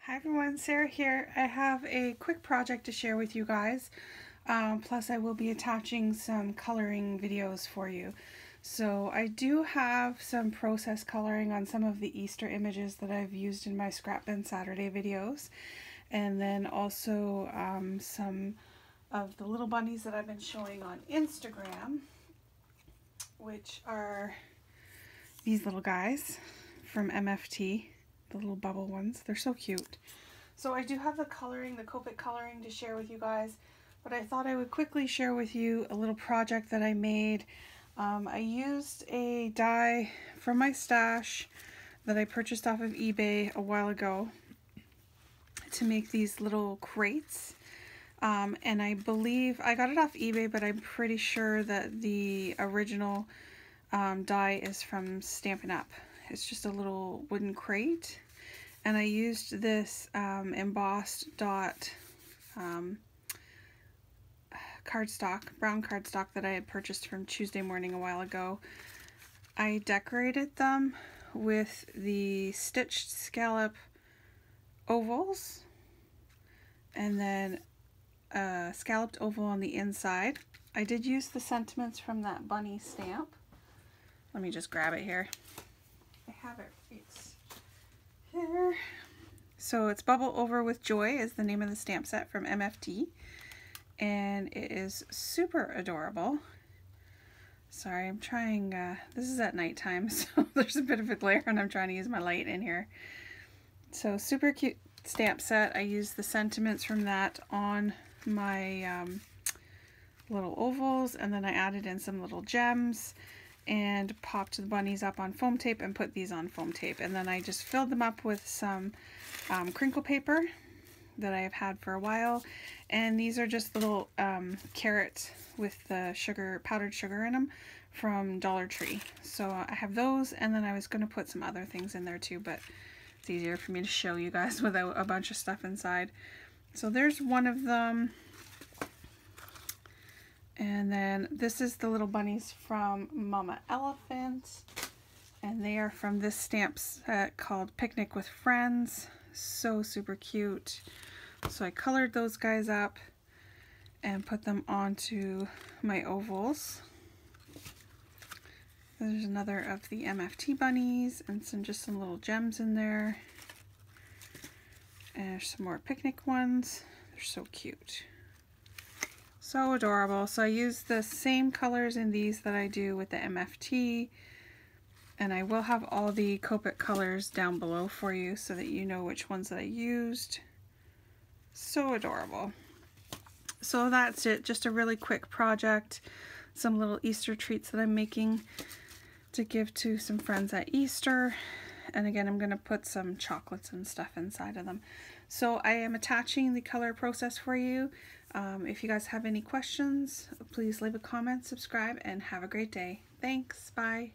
Hi everyone, Sarah here. I have a quick project to share with you guys. Plus I will be attaching some coloring videos for you. So I do have some process coloring on some of the Easter images that I've used in my Scrap Bin Saturday videos. And then also some of the little bunnies that I've been showing on Instagram, which are these little guys from MFT. The little bubble ones. They're so cute. So I do have the coloring, the Copic coloring to share with you guys, but I thought I would quickly share with you a little project that I made. I used a die from my stash that I purchased off of eBay a while ago to make these little crates. And I believe I got it off eBay, but I'm pretty sure that the original die is from Stampin' Up. It's just a little wooden crate, and I used this embossed dot cardstock, brown cardstock that I had purchased from Tuesday Morning a while ago. I decorated them with the stitched scallop ovals and then a scalloped oval on the inside. I did use the sentiments from that bunny stamp. Let me just grab it here. I have it, it's here. So it's Bubble Over with Joy is the name of the stamp set from MFT, and it is super adorable. Sorry, I'm trying, this is at nighttime, so there's a bit of a glare and I'm trying to use my light in here. So super cute stamp set. I used the sentiments from that on my little ovals, and then I added in some little gems and popped the bunnies up on foam tape and put these on foam tape, and then I just filled them up with some crinkle paper that I have had for a while, and these are just little carrots with the sugar, powdered sugar in them from Dollar Tree. So I have those, and then I was going to put some other things in there too, but it's easier for me to show you guys without a bunch of stuff inside. So there's one of them. And then this is the little bunnies from Mama Elephant, and they are from this stamp set called Picnic with Friends. So super cute. So I colored those guys up and put them onto my ovals. There's another of the MFT bunnies and some little gems in there. And there's some more picnic ones. They're so cute. So adorable. So I use the same colors in these that I do with the MFT, and I will have all the Copic colors down below for you so that you know which ones that I used. So adorable. So that's it. Just a really quick project. Some little Easter treats that I'm making to give to some friends at Easter. And again, I'm going to put some chocolates and stuff inside of them. So I am attaching the color process for you. If you guys have any questions, please leave a comment, subscribe, and have a great day. Thanks. Bye.